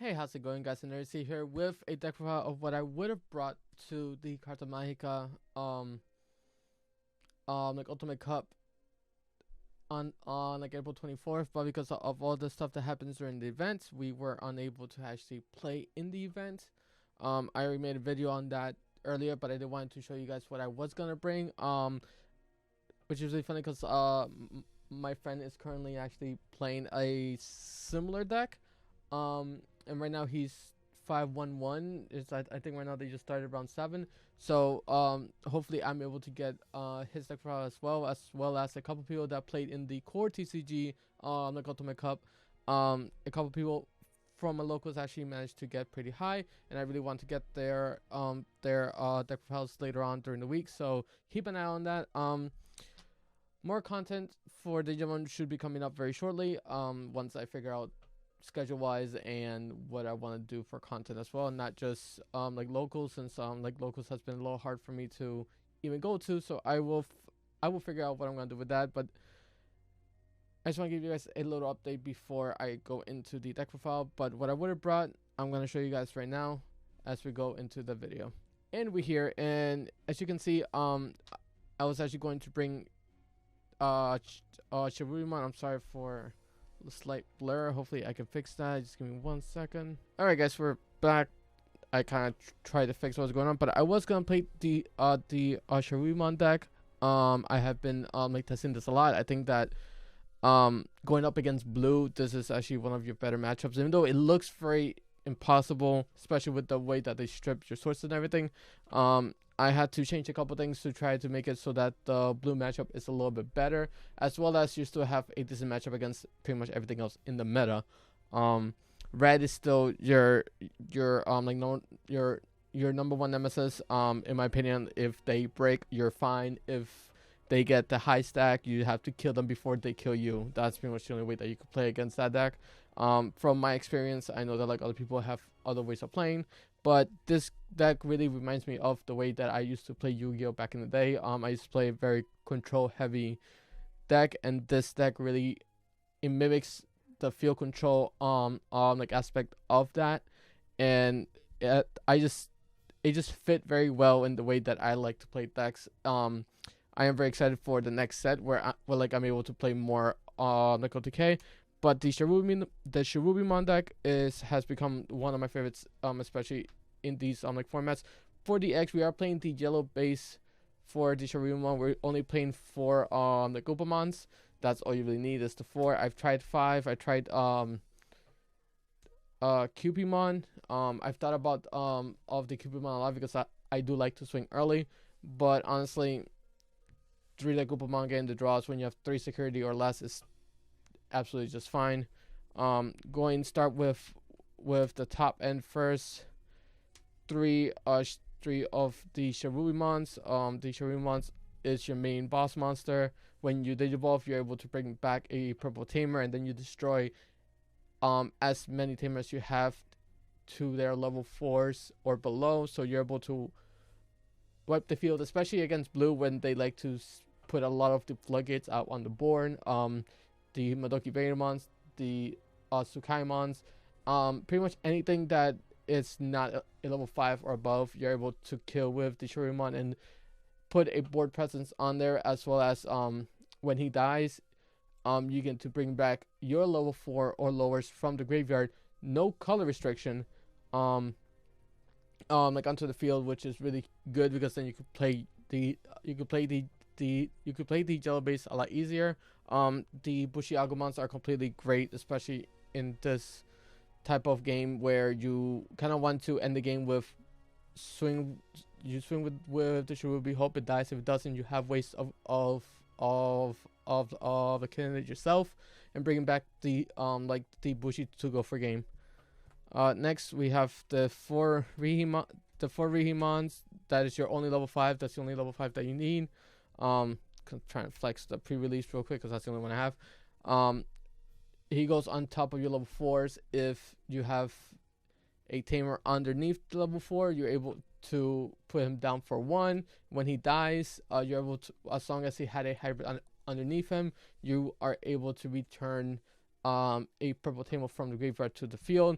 Hey, how's it going, guys? And Nerdsy here with a deck profile of what I would have brought to the Carta Magica like Ultimate Cup on like April 24th, but because of all the stuff that happens during the event, we were unable to actually play in the event. I already made a video on that earlier, but I did want to show you guys what I was gonna bring. Which is really funny because my friend is currently actually playing a similar deck. And right now he's 5-1-1. I think right now they just started round 7. So hopefully I'm able to get his deck profile as well as a couple people that played in the core TCG like Ultimate Cup. A couple people from my locals actually managed to get pretty high, and I really want to get their deck profiles later on during the week. So keep an eye on that. More content for Digimon should be coming up very shortly. Once I figure out schedule wise and what I want to do for content as well, and not just like locals, since like locals has been a little hard for me to even go to. So I will figure out what I'm gonna do with that. But I just want to give you guys a little update before I go into the deck profile. But what I would have brought, I'm gonna show you guys right now as we go into the video. And we're here, and as you can see, I was actually going to bring Cherubimon. I'm sorry for the slight blur. Hopefully I can fix that. Just give me 1 second. Alright guys, we're back. I kind of tried to fix what's going on, but I was gonna play the Cherubimon deck. I have been like testing this a lot. I think that going up against blue, this is actually one of your better matchups, even though it looks very impossible, especially with the way that they strip your sources and everything. I had to change a couple things to try to make it so that the blue matchup is a little bit better, as well as you still have a decent matchup against pretty much everything else in the meta. Red is still your number one nemesis. In my opinion, if they break, you're fine. If they get the high stack, you have to kill them before they kill you. That's pretty much the only way that you could play against that deck. From my experience, I know that like other people have other ways of playing, but this deck really reminds me of the way that I used to play Yu-Gi-Oh back in the day. I used to play a very control heavy deck, and this deck really, it mimics the field control like aspect of that, and it just fit very well in the way that I like to play decks. I am very excited for the next set where I'm able to play more like OTK. But the Cherubimon deck has become one of my favorites, especially in these like formats. For the X, we are playing the yellow base for the Cherubimon. We're only playing 4 the Goopamons. That's all you really need is the 4. I've tried 5. I tried Cupimon. I've thought about of the Cupimon a lot because I do like to swing early, but honestly, 3 the Goopamon getting the draws when you have 3 security or less is absolutely just fine. Going start with the top end first. 3 of the Cherubimons. The Cherubimons is your main boss monster. When you digivolve, you're able to bring back a purple tamer, and then you destroy as many tamers you have to their level 4s or below. So you're able to wipe the field, especially against blue when they like to put a lot of the floodgates out on the board. The Madoki Venomons, the Tsukaimons, pretty much anything that is not a level 5 or above, you're able to kill with the Cherubimon and put a board presence on there, as well as when he dies, you get to bring back your level 4 or lowers from the graveyard, no color restriction, like onto the field, which is really good because then you could play the Jello base a lot easier. The Bushi Agumons are completely great, especially in this type of game where you kind of want to end the game with swing with the Cherubi, hope it dies. If it doesn't, you have ways of killing it yourself and bringing back the like the Bushi to go for game. Next we have the 4 Rihimons. That is your only level 5. That's the only level 5 that you need. Trying to flex the pre-release real quick because that's the only one I have. He goes on top of your level 4s. If you have a tamer underneath the level 4, you're able to put him down for 1. When he dies, you're able to, as long as he had a hybrid underneath him, you are able to return a purple tamer from the graveyard to the field.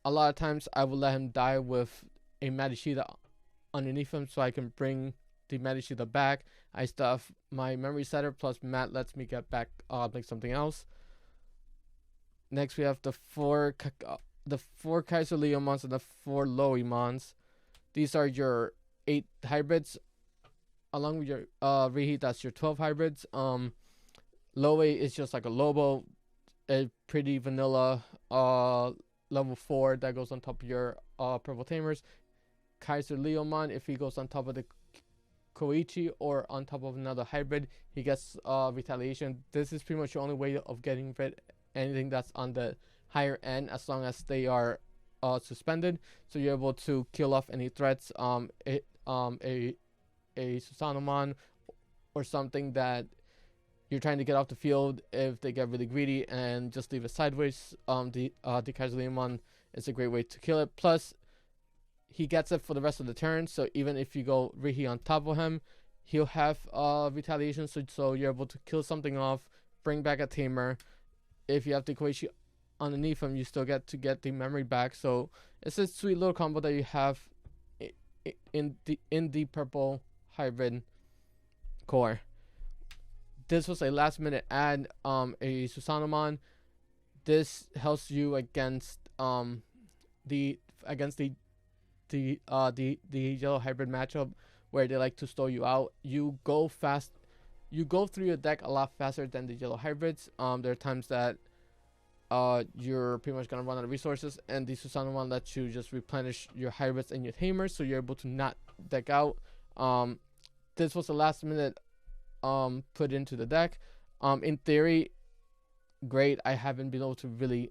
a lot of times I will let him die with a Magica underneath him, so I can bring the Magica back. I stuff my memory setter plus Matt lets me get back like something else. Next we have the four Kaiser Leomons and the 4 Loemons. These are your 8 hybrids, along with your reheat. That's your 12 hybrids. Loe is just like a Lobo, a pretty vanilla level 4 that goes on top of your purple tamers. Kaiser Leomon, if he goes on top of the Koichi or on top of another hybrid, he gets retaliation. This is pretty much the only way of getting rid anything that's on the higher end, as long as they are suspended. So you're able to kill off any threats. A Susanomon or something that you're trying to get off the field, if they get really greedy and just leave it sideways, the Kaiser Leomon is a great way to kill it. Plus, he gets it for the rest of the turn, so even if you go Rihi on top of him, he'll have retaliation, so you're able to kill something off, bring back a tamer. If you have the Koichi underneath him, you still get the memory back. So it's a sweet little combo that you have in the purple hybrid core. This was a last minute add, a Susanomon. This helps you against the yellow hybrid matchup where they like to stall you out. You go through your deck a lot faster than the yellow hybrids. There are times that you're pretty much gonna run out of resources, and the Susanomon lets you just replenish your hybrids and your tamers, so you're able to not deck out. This was a last minute put into the deck. In theory, great. I haven't been able to really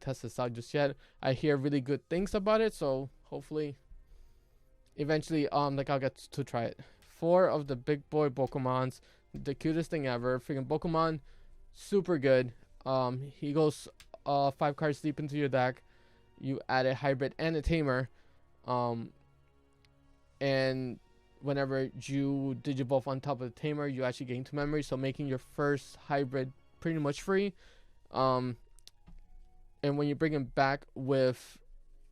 test this out just yet. I hear really good things about it, so hopefully eventually I'll get to try it. 4 of the big boy Pokemons, the cutest thing ever. Freaking Pokemon, super good. He goes 5 cards deep into your deck. You add a hybrid and a tamer, and whenever you Digivolve on top of the tamer, you actually gain 2 memory, so making your first hybrid pretty much free. And when you bring him back with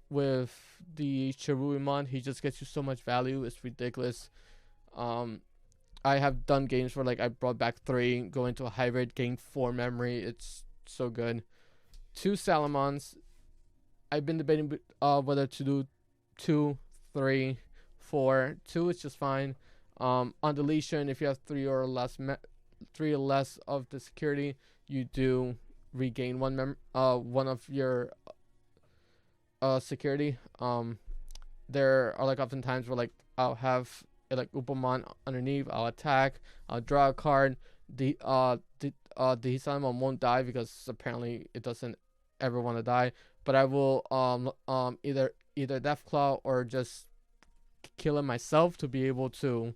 the Cherubimon, he just gets you so much value. It's ridiculous. I have done games where I brought back 3, go into a hybrid, gain 4 memory. It's so good. 2 Salamons. I've been debating whether to do 2, 3, 4. 2 is just fine. On deletion, if you have 3 or less of the security, you do regain one of your security. There are often times where I'll have Upamon underneath, I'll attack, I'll draw a card. The Hisalamon won't die because apparently it doesn't ever want to die, but I will either Deathclaw or just kill him myself to be able to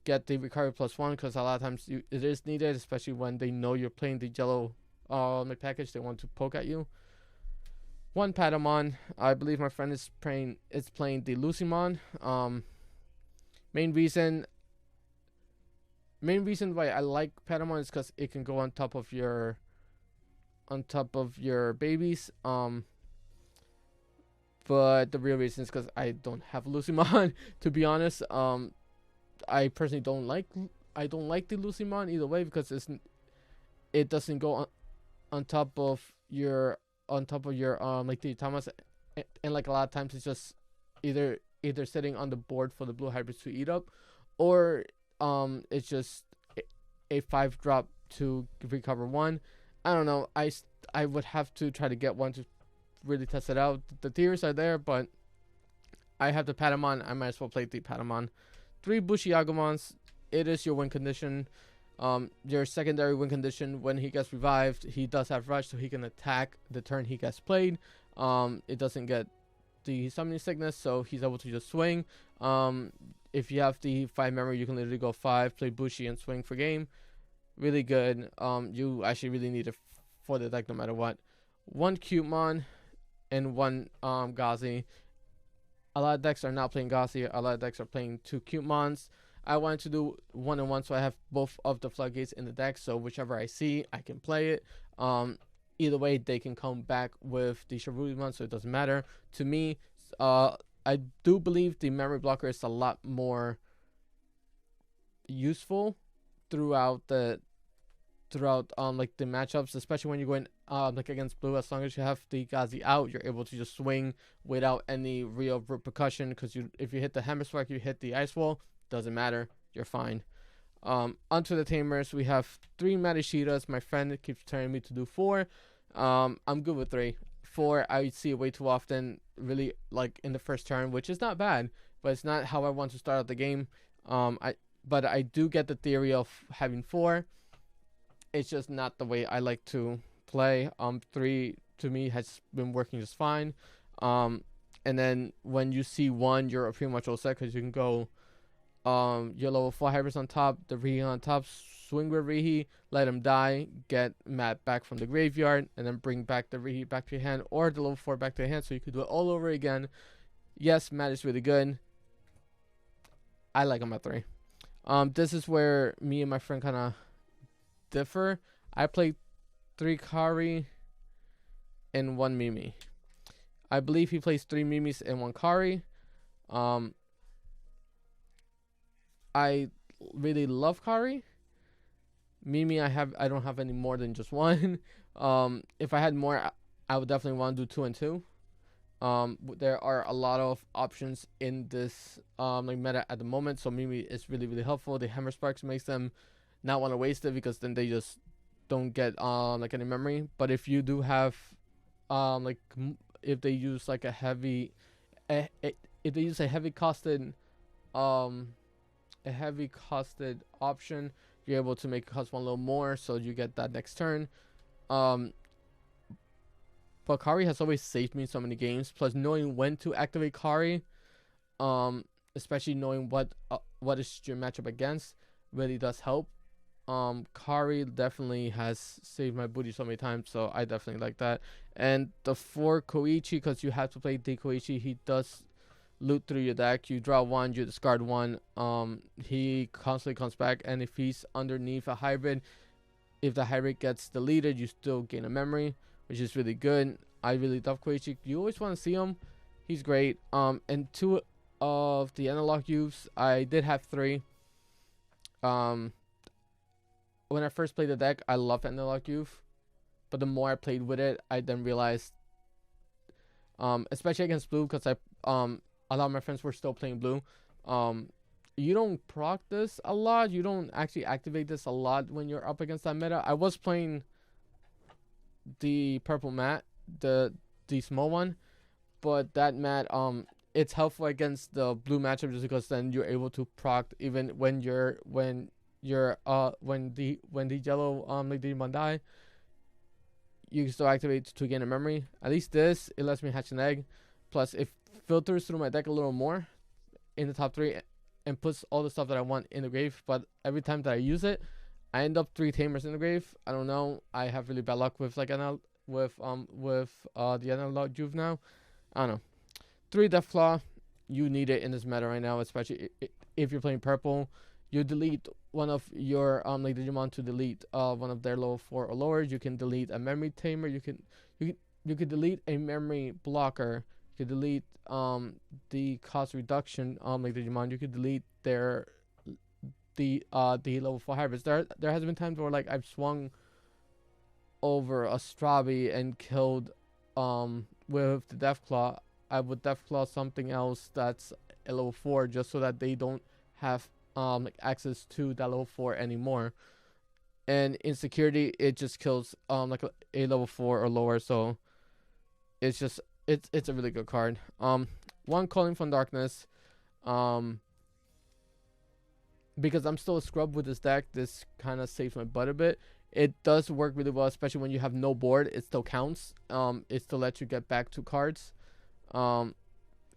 get the recovery +1, because a lot of times it is needed, especially when they know you're playing the yellow package. They want to poke at you. 1 Patamon. I believe my friend is playing the Lucimon. Main reason why I like Patamon is because it can go on top of your babies. But the real reason is because I don't have Lucimon. To be honest, I personally don't like the Lucimon either way, because it doesn't go on top of your the Thomas, and a lot of times it's just either sitting on the board for the blue hybrids to eat up, or it's just a 5-drop to recover 1. I don't know. I would have to try to get one to really test it out. The theories are there, but I have the Patamon. I might as well play the Patamon. 3 Bushiagumons. It is your win condition. Your secondary win condition, when he gets revived, he does have rush, so he can attack the turn he gets played. It doesn't get the summoning sickness, so he's able to just swing. If you have the 5 memory, you can literally go 5, play Bushi, and swing for game. Really good. You actually really need it for the deck no matter what. 1 Cutemon and 1 Gazi. A lot of decks are not playing Gazi. A lot of decks are playing 2 Cutemons. I wanted to do 1 and 1, so I have both of the floodgates in the deck, so whichever I see, I can play it. either way, they can come back with the Cherubimon, so it doesn't matter. To me, I do believe the memory blocker is a lot more useful throughout the like the matchups, especially when you're going like against blue. As long as you have the Gazi out, you're able to just swing without any real repercussion, because if you hit the hammer strike, you hit the ice wall, doesn't matter, you're fine. Onto the tamers, we have 3 Matishitas. My friend keeps telling me to do 4. I'm good with 3. 4, I see it way too often, really, like in the first turn, which is not bad, but it's not how I want to start out the game. But I do get the theory of having 4. It's just not the way I like to play. 3 to me has been working just fine. And then when you see 1, you're pretty much all set, because you can go your level 4 hybrids on top, the Rihi on top, swing with Rihi, let him die, get Matt back from the graveyard, and then bring back the Rihi back to your hand, or the level 4 back to your hand, so you could do it all over again. Yes, Matt is really good. I like him at 3. This is where me and my friend kind of differ. I play 3 Kari and 1 Mimi. I believe he plays 3 Mimis and 1 Kari. I really love Kari. Mimi, I don't have any more than just 1. If I had more, I would definitely want to do 2 and 2. There are a lot of options in this like meta at the moment, so Mimi is really, really helpful. The hammer sparks makes them not want to waste it, because then they just don't get like any memory. But if you do have like if they use like a heavy if they use a heavy costed option, you're able to make it cost 1 a little more, so you get that next turn. But Kari has always saved me in so many games. Plus, knowing when to activate Kari, especially knowing what is your matchup against, really does help. Kari definitely has saved my booty so many times, so I definitely like that. And the 4 Koichi, because you have to play the Koichi, he does loot through your deck. You draw 1, you discard 1. He constantly comes back, and if he's underneath a hybrid, if the hybrid gets deleted, you still gain a memory, which is really good. I really love Koichi. You always want to see him. He's great. And 2 of the analog youths, I did have 3. When I first played the deck, I loved analog youth, but the more I played with it, I then realized, especially against blue, because a lot of my friends were still playing blue. You don't proc this a lot. You don't actually activate this a lot when you're up against that meta. I was playing the purple mat, the small one, but that mat, it's helpful against the blue matchup, just because then you're able to proc even when the yellow like Digimon die. You can still activate to gain a memory. At least this, it lets me hatch an egg. Plus, it filters through my deck a little more in the top 3 and puts all the stuff that I want in the grave. But every time that I use it, I end up 3 tamers in the grave. I don't know. I have really bad luck with like the analog juve now. I don't know. 3 Deathclaw, you need it in this meta right now, especially if you're playing purple. You delete one of your like Digimon to delete one of their level 4 or lower. You can delete a memory tamer. You can delete a memory blocker. You could delete the cost reduction like Digimon. You could delete the level 4 hybrids. There has been times where like I've swung over a Strabi and killed with the Deathclaw. I would Deathclaw something else that's a level 4, just so that they don't have like access to that level 4 anymore. And in security, it just kills like a level 4 or lower. So it's just it's a really good card. 1 Calling from Darkness. Because I'm still a scrub with this deck, this kind of saves my butt a bit. It does work really well, especially when you have no board. It still counts. It still lets you get back 2 cards.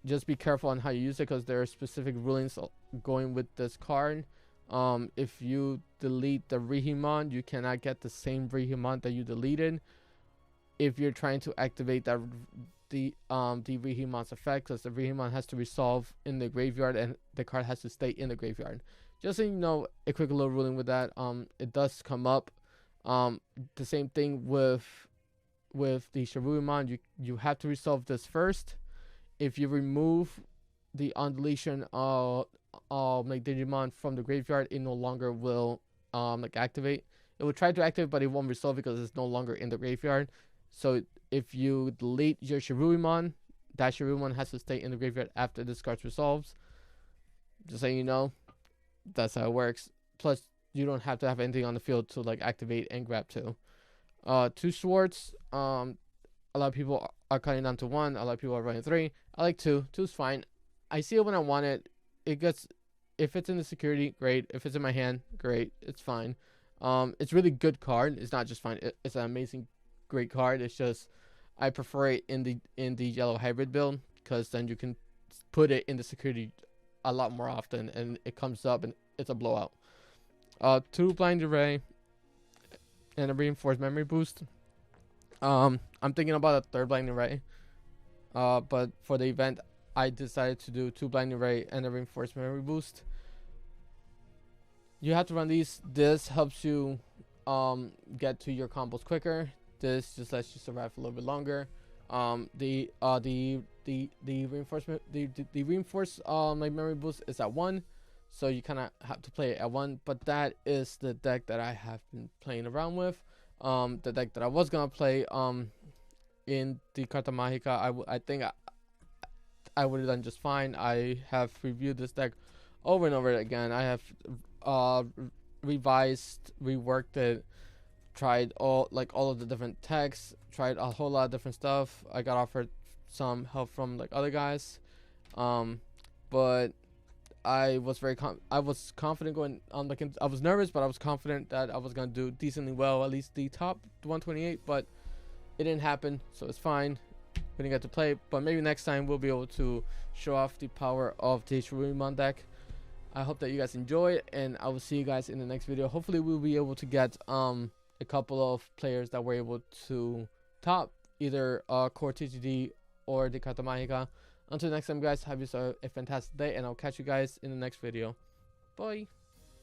Just be careful on how you use it, because there are specific rulings going with this card. If you delete the Rihimon, you cannot get the same Rihimon that you deleted if you're trying to activate that the Rihimon's effect, because the Rihimon has to resolve in the graveyard and the card has to stay in the graveyard. Just so you know, a quick little ruling with that. It does come up. The same thing with with the Cherubimon, you have to resolve this first. If you remove the undeletion like Digimon from the graveyard, it no longer will like activate. It will try to activate, but it won't resolve because it's no longer in the graveyard. So if you delete your Cherubimon, that Cherubimon has to stay in the graveyard after this card resolves. Just so you know, that's how it works. Plus, you don't have to have anything on the field to like activate and grab two. Two swords. A lot of people are cutting down to one. A lot of people are running three. I like two. Two's fine. I see it when I want it. It gets, if it's in the security, great. If it's in my hand, great. It's fine. It's really good card. It's not just fine. It's an amazing, great card. It's just I prefer it in the yellow hybrid build because then you can put it in the security a lot more often and it comes up and it's a blowout. Two blind array and a reinforced memory boost. I'm thinking about a third blind array. But for the event, I decided to do two blind array and a reinforced memory boost. You have to run these. This helps you get to your combos quicker. This just lets you survive a little bit longer. The reinforcement the reinforced like memory boost is at 1, so you kind of have to play it at 1. But that is the deck that I have been playing around with. The deck that I was gonna play in the Carta Magica, I think I would have done just fine. I have reviewed this deck over and over again. I have revised, reworked it, tried all of the different techs, tried a whole lot of different stuff. I got offered some help from like other guys, but I was confident going on. Like I was nervous, but I was confident that I was gonna do decently well, at least the top 128. But it didn't happen, so it's fine. We didn't get to play, but maybe next time we'll be able to show off the power of the Cherubimon deck. I hope that you guys enjoy it, and I will see you guys in the next video. Hopefully, we'll be able to get a couple of players that were able to top either Core TGD or the Carta Magica. Until next time, guys, have yourself a fantastic day, and I'll catch you guys in the next video. Bye.